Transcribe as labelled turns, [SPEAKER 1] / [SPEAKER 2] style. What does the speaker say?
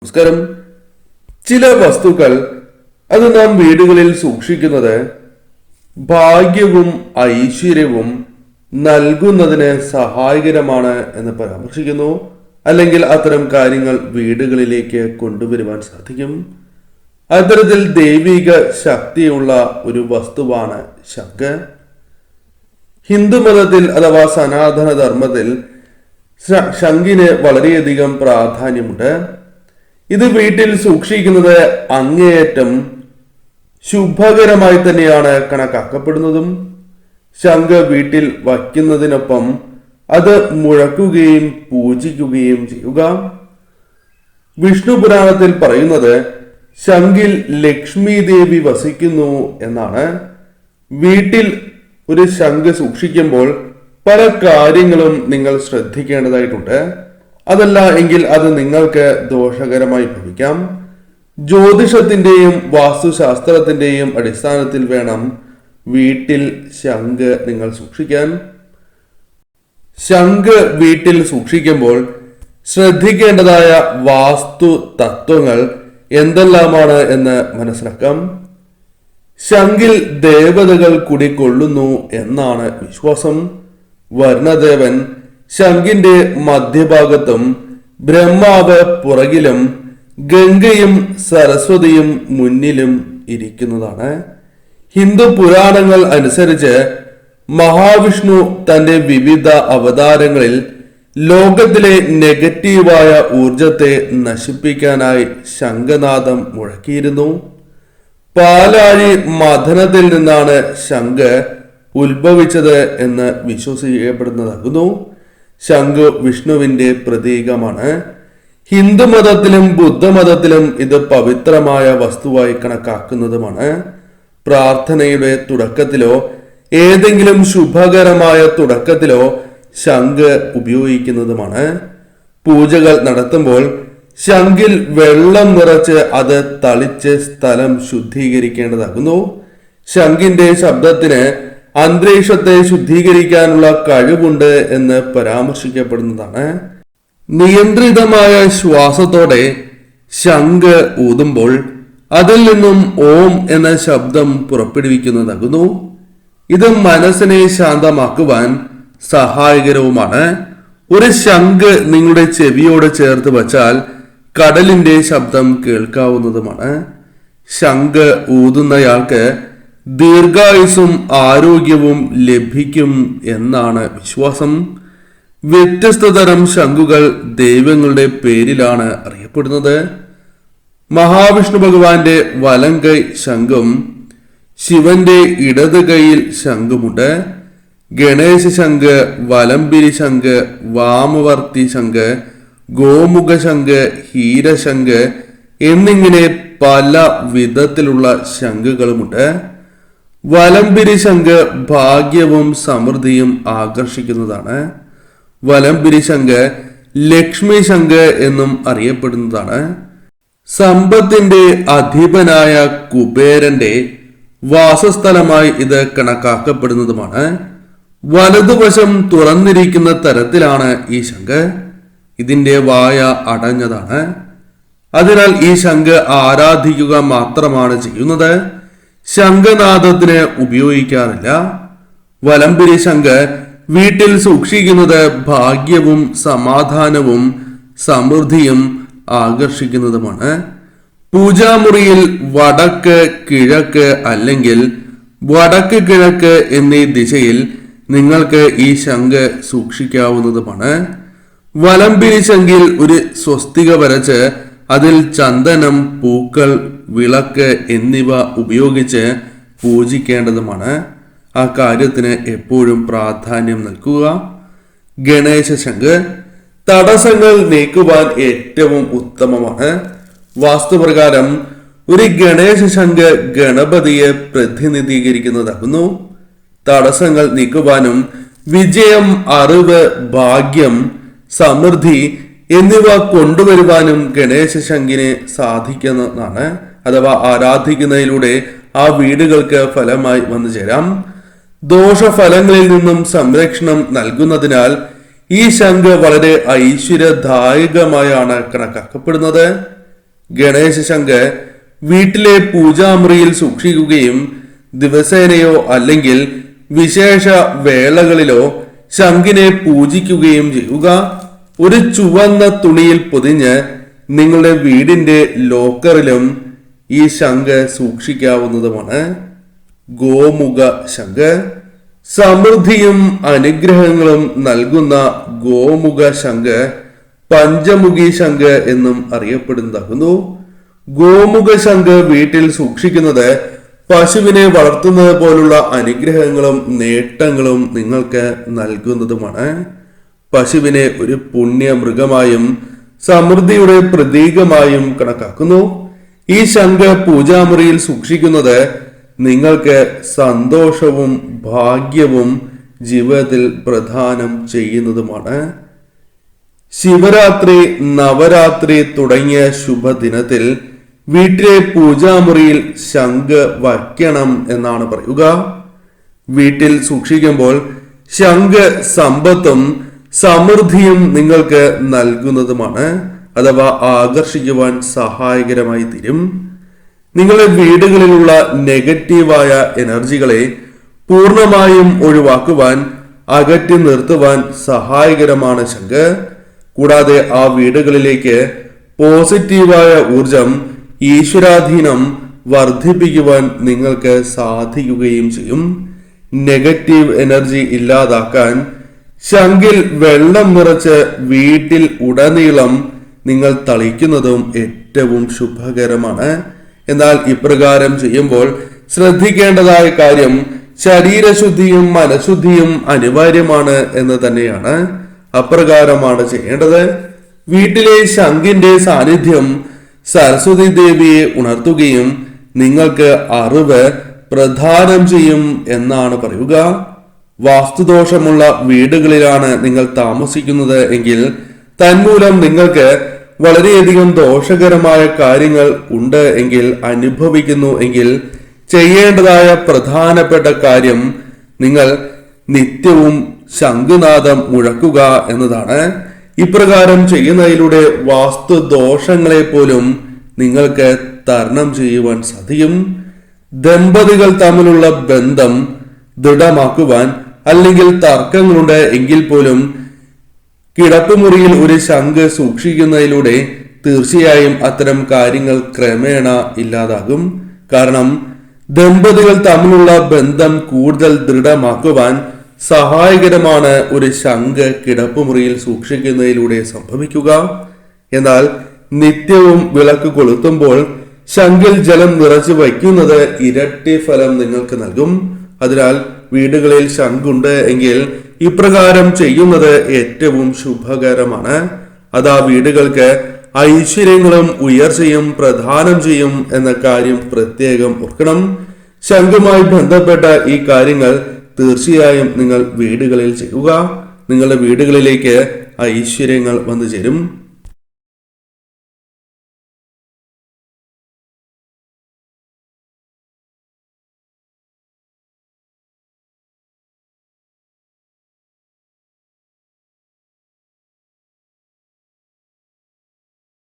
[SPEAKER 1] നമസ്കാരം. ചില വസ്തുക്കൾ അത് നാം വീടുകളിൽ സൂക്ഷിക്കുന്നത് ഭാഗ്യവും ഐശ്വര്യവും നൽകുന്നതിന് സഹായകരമാണ് എന്ന് പരാമർശിക്കുന്നു. അല്ലെങ്കിൽ അത്തരം കാര്യങ്ങൾ വീടുകളിലേക്ക് കൊണ്ടുവരുവാൻ സാധിക്കും. അത്തരത്തിൽ ദൈവിക ശക്തിയുള്ള ഒരു വസ്തുവാണ് ശംഖ്. ഹിന്ദുമതത്തിൽ അഥവാ സനാതന ധർമ്മത്തിൽ ശംഖിന് വളരെയധികം പ്രാധാന്യമുണ്ട്. ഇത് വീട്ടിൽ സൂക്ഷിക്കുന്നത് അങ്ങേയറ്റം ശുഭകരമായി തന്നെയാണ് കണക്കാക്കപ്പെടുന്നതും. ശംഖ് വീട്ടിൽ വയ്ക്കുന്നതിനൊപ്പം അത് മുഴക്കുകയും പൂജിക്കുകയും ചെയ്യുക. വിഷ്ണു പുരാണത്തിൽ പറയുന്നത് ശംഖിൽ ലക്ഷ്മി ദേവി വസിക്കുന്നു എന്നാണ്. വീട്ടിൽ ഒരു ശംഖ് സൂക്ഷിക്കുമ്പോൾ പല കാര്യങ്ങളും നിങ്ങൾ ശ്രദ്ധിക്കേണ്ടതായിട്ടുണ്ട്. അതല്ല എങ്കിൽ അത് നിങ്ങൾക്ക് ദോഷകരമായി ഭവിക്കാം. ജ്യോതിഷത്തിന്റെയും വാസ്തുശാസ്ത്രത്തിന്റെയും അടിസ്ഥാനത്തിൽ വേണം വീട്ടിൽ ശംഖ് നിങ്ങൾ സൂക്ഷിക്കാൻ. ശംഖ് വീട്ടിൽ സൂക്ഷിക്കുമ്പോൾ ശ്രദ്ധിക്കേണ്ടതായ വാസ്തു തത്വങ്ങൾ എന്തെല്ലാമാണ് എന്ന് മനസ്സിലാക്കാം. ശംഖിൽ ദേവതകൾ കുടികൊള്ളുന്നു എന്നാണ് വിശ്വാസം. വർണ്ണദേവൻ ശംഖിന്റെ മധ്യഭാഗത്തും ബ്രഹ്മാവ് പുറകിലും ഗംഗയും സരസ്വതിയും മുന്നിലും ഇരിക്കുന്നതാണ്. ഹിന്ദു പുരാണങ്ങൾ അനുസരിച്ച് മഹാവിഷ്ണു തന്റെ വിവിധ അവതാരങ്ങളിൽ ലോകത്തിലെ നെഗറ്റീവായ ഊർജത്തെ നശിപ്പിക്കാനായി ശംഖനാദം മുഴക്കിയിരുന്നു. പാലാഴി മഥനത്തിൽ നിന്നാണ് ശംഖ് ഉത്ഭവിച്ചത് എന്ന് വിശ്വസിക്കപ്പെടുന്നതാകുന്നു. ശംഖ് വിഷ്ണുവിന്റെ പ്രതീകമാണ്. ഹിന്ദുമതത്തിലും ബുദ്ധമതത്തിലും ഇത് പവിത്രമായ വസ്തുവായി കണക്കാക്കുന്നതുമാണ്. പ്രാർത്ഥനയുടെ തുടക്കത്തിലോ ഏതെങ്കിലും ശുഭകരമായ തുടക്കത്തിലോ ശംഖ് ഉപയോഗിക്കുന്നതുമാണ്. പൂജകൾ നടത്തുമ്പോൾ ശംഖിൽ വെള്ളം നിറച്ച് അത് തളിച്ച് സ്ഥലം ശുദ്ധീകരിക്കേണ്ടതാകുന്നു. ശംഖിന്റെ ശബ്ദത്തിന് അന്തരീക്ഷത്തെ ശുദ്ധീകരിക്കാനുള്ള കഴിവുണ്ട് എന്ന് പരാമർശിക്കപ്പെടുന്നതാണ്. നിയന്ത്രിതമായ ശ്വാസത്തോടെ ശംഖ് ഊതുമ്പോൾ അതിൽ നിന്നും ഓം എന്ന ശബ്ദം പുറപ്പെടുവിക്കുന്നതാകുന്നു. ഇത് മനസ്സിനെ ശാന്തമാക്കുവാൻ സഹായകരവുമാണ്. ഒരു ശംഖ് നിങ്ങളുടെ ചെവിയോട് ചേർത്ത് വച്ചാൽ കടലിന്റെ ശബ്ദം കേൾക്കാവുന്നതുമാണ്. ശംഖ് ഊതുന്നയാൾക്ക് ദീർഘായുസ്സും ആരോഗ്യവും ലഭിക്കും എന്നാണ് വിശ്വാസം. വ്യത്യസ്ത തരം ശംഖുകൾ ദൈവങ്ങളുടെ പേരിലാണ് അറിയപ്പെടുന്നത്. മഹാവിഷ്ണു ഭഗവാന്റെ വലം കൈ ശംഖും ശിവന്റെ ഇടത് കൈയിൽ ശംഖുമുണ്ട്. ഗണേശ ശംഖ്, വലംബിരി ശംഖ്, വാമവർത്തി ശംഖ്, ഗോമുഖ ശംഖ്, ഹീരശംഖ് എന്നിങ്ങനെ പല വിധത്തിലുള്ള ശംഖുകളുമുണ്ട്. വലംബിരി ശംഖ് ഭാഗ്യവും സമൃദ്ധിയും ആകർഷിക്കുന്നതാണ്. വലംബിരി ശംഖ് ലക്ഷ്മി ശംഖ് എന്നും അറിയപ്പെടുന്നതാണ്. സമ്പത്തിന്റെ അധിപനായ കുബേരന്റെ വാസസ്ഥലമായി ഇത് കണക്കാക്കപ്പെടുന്നതുമാണ്. വലതുവശം തുറന്നിരിക്കുന്ന തരത്തിലാണ് ഈ ശംഖ്. ഇതിന്റെ വായ അടഞ്ഞതാണ്. അതിനാൽ ഈ ശംഖ് ആരാധിക്കുക മാത്രമാണ് ചെയ്യുന്നത്. ശംഖനാദത്തിന് ഉപയോഗിക്കാറില്ല. വലംബിരി ശംഖ് വീട്ടിൽ സൂക്ഷിക്കുന്നത് ഭാഗ്യവും സമാധാനവും സമൃദ്ധിയും ആകർഷിക്കുന്നതുമാണ്. പൂജാമുറിയിൽ വടക്ക്, കിഴക്ക് അല്ലെങ്കിൽ വടക്ക് കിഴക്ക് എന്നീ ദിശയിൽ നിങ്ങൾക്ക് ഈ ശംഖ് സൂക്ഷിക്കാവുന്നതുമാണ്. വലംബിരി ശംഖിൽ ഒരു സ്വസ്തിക വരച്ച് അതിൽ ചന്ദനം, പൂക്കൾ, വിളക്ക് എന്നിവ ഉപയോഗിച്ച് പൂജിക്കേണ്ടതുമാണ്. ആ കാര്യത്തിന് എപ്പോഴും പ്രാധാന്യം നൽകുക. ഗണേശ ശംഖ് തടസ്സങ്ങൾ നീക്കുവാൻ ഏറ്റവും ഉത്തമമാണ്. വാസ്തുപ്രകാരം ഒരു ഗണേശ ശംഖ് ഗണപതിയെ പ്രതിനിധീകരിക്കുന്നതാകുന്നു. തടസ്സങ്ങൾ നീക്കുവാനും വിജയം, അറിവ്, ഭാഗ്യം, സമൃദ്ധി എന്നിവ കൊണ്ടുവരുവാനും ഗണേശ ശംഖിനെ സാധിക്കുന്നതാണ്. അഥവാ ആരാധിക്കുന്നതിലൂടെ ആ വീടുകൾക്ക് ഫലമായി വന്നു ചേരാം. ദോഷഫലങ്ങളിൽ നിന്നും സംരക്ഷണം നൽകുന്നതിനാൽ ഈ ശംഖ് വളരെ ഐശ്വര്യദായകമായാണ് കണക്കാക്കപ്പെടുന്നത്. ഗണേശ ശംഖ് വീട്ടിലെ പൂജാമുറിയിൽ സൂക്ഷിക്കുകയും ദിവസേനയോ അല്ലെങ്കിൽ വിശേഷ വേളകളിലോ ശംഖിനെ പൂജിക്കുകയും ചെയ്യുക. ഒരു ചുവന്ന തുണിയിൽ പൊതിഞ്ഞ് നിങ്ങളുടെ വീടിന്റെ ലോക്കറിലും ഈ ശംഖ് സൂക്ഷിക്കാവുന്നതുമാണ്. ഗോമുഖ ശംഖ് സമൃദ്ധിയും അനുഗ്രഹങ്ങളും നൽകുന്ന ഗോമുഖ ശംഖ് പഞ്ചമുഖി ശംഖ് എന്നും അറിയപ്പെടുന്നതാകുന്നു. ഗോമുഖ ശംഖ് വീട്ടിൽ സൂക്ഷിക്കുന്നത് പശുവിനെ വളർത്തുന്നത് പോലുള്ള അനുഗ്രഹങ്ങളും നേട്ടങ്ങളും നിങ്ങൾക്ക് നൽകുന്നതുമാണ്. പശുവിനെ ഒരു പുണ്യ മൃഗമായും സമൃദ്ധിയുടെ പ്രതീകമായും കണക്കാക്കുന്നു. ഈ ശംഖ് പൂജാമുറിയിൽ സൂക്ഷിക്കുന്നത് നിങ്ങൾക്ക് സന്തോഷവും ഭാഗ്യവും ജീവിതത്തിൽ പ്രദാനം ചെയ്യുന്നതുമാണ്. ശിവരാത്രി, നവരാത്രി തുടങ്ങിയ ശുഭദിനത്തിൽ വീട്ടിലെ പൂജാമുറിയിൽ ശംഖ് വയ്ക്കണം എന്നാണ് പറയുക. വീട്ടിൽ സൂക്ഷിക്കുമ്പോൾ ശംഖ് സമ്പത്തും സമൃദ്ധിയും നിങ്ങൾക്ക് നൽകുന്നതുമാണ്, അഥവാ ആകർഷിക്കുവാൻ സഹായകരമായി തീരും. നിങ്ങളുടെ വീടുകളിലുള്ള നെഗറ്റീവായ എനർജികളെ പൂർണ്ണമായും ഒഴിവാക്കുവാൻ, അകറ്റി നിർത്തുവാൻ സഹായകരമാണ് ശംഖ്. കൂടാതെ ആ വീടുകളിലേക്ക് പോസിറ്റീവായ ഊർജം, ഈശ്വരാധീനം വർദ്ധിപ്പിക്കുവാൻ നിങ്ങൾക്ക് സാധിക്കുകയും ചെയ്യും. നെഗറ്റീവ് എനർജി ഇല്ലാതാക്കാൻ ശംഖിൽ വെള്ളം നിറച്ച് വീട്ടിൽ ഉടനീളം നിങ്ങൾ തളിക്കുന്നതും ഏറ്റവും ശുഭകരമാണ്. എന്നാൽ ഇപ്രകാരം ചെയ്യുമ്പോൾ ശ്രദ്ധിക്കേണ്ടതായ കാര്യം ശരീരശുദ്ധിയും മനഃശുദ്ധിയും അനിവാര്യമാണ് എന്ന് തന്നെയാണ്. അപ്രകാരമാണ് ചെയ്യേണ്ടത്. വീട്ടിലെ ശംഖിന്റെ സാന്നിധ്യം സരസ്വതി ദേവിയെ ഉണർത്തുകയും നിങ്ങൾക്ക് അറിവ് പ്രദാനം ചെയ്യും എന്നാണ് പറയുക. വാസ്തുദോഷമുള്ള വീടുകളിലാണ് നിങ്ങൾ താമസിക്കുന്നത് എങ്കിൽ തന്മൂലം നിങ്ങൾക്ക് വളരെയധികം ദോഷകരമായ കാര്യങ്ങൾ ഉണ്ട് എങ്കിൽ, അനുഭവിക്കുന്നു എങ്കിൽ, ചെയ്യേണ്ടതായ പ്രധാനപ്പെട്ട കാര്യം നിങ്ങൾ നിത്യവും ശംഖുനാദം മുഴക്കുക എന്നതാണ്. ഇപ്രകാരം ചെയ്യുന്നതിലൂടെ വാസ്തുദോഷങ്ങളെ പോലും നിങ്ങൾക്ക് തരണം ചെയ്യുവാൻ സാധിക്കും. ദമ്പതികൾ തമ്മിലുള്ള ബന്ധം ദൃഢമാക്കുവാൻ അല്ലെങ്കിൽ തർക്കങ്ങളുണ്ട് എങ്കിൽ പോലും കിടപ്പുമുറിയിൽ ഒരു ശംഖ് സൂക്ഷിക്കുന്നതിലൂടെ തീർച്ചയായും അത്തരം കാര്യങ്ങൾ ക്രമേണ ഇല്ലാതാകും. കാരണം ദമ്പതികൾ തമ്മിലുള്ള ബന്ധം കൂടുതൽ ദൃഢമാക്കുവാൻ സഹായകരമാണ് ഒരു ശംഖ് കിടപ്പുമുറിയിൽ സൂക്ഷിക്കുന്നതിലൂടെ സംഭവിക്കുക. എന്നാൽ നിത്യവും വിളക്ക് കൊളുത്തുമ്പോൾ ശംഖിൽ ജലം നിറച്ചു വയ്ക്കുന്നത് ഇരട്ടി ഫലം നിങ്ങൾക്ക് നൽകും. അതിനാൽ വീടുകളിൽ ശംഖുണ്ട് എങ്കിൽ ഇപ്രകാരം ചെയ്യുന്നത് ഏറ്റവും ശുഭകരമാണ്. അത് ആ വീടുകൾക്ക് ഐശ്വര്യങ്ങളും ഉയർച്ചയും പ്രദാനം ചെയ്യും എന്ന കാര്യം പ്രത്യേകം ഓർക്കണം. ശംഖുമായി ബന്ധപ്പെട്ട ഈ കാര്യങ്ങൾ തീർച്ചയായും നിങ്ങൾ വീടുകളിൽ ചെയ്യുക. നിങ്ങളുടെ വീടുകളിലേക്ക് ഐശ്വര്യങ്ങൾ വന്നു ചേരും.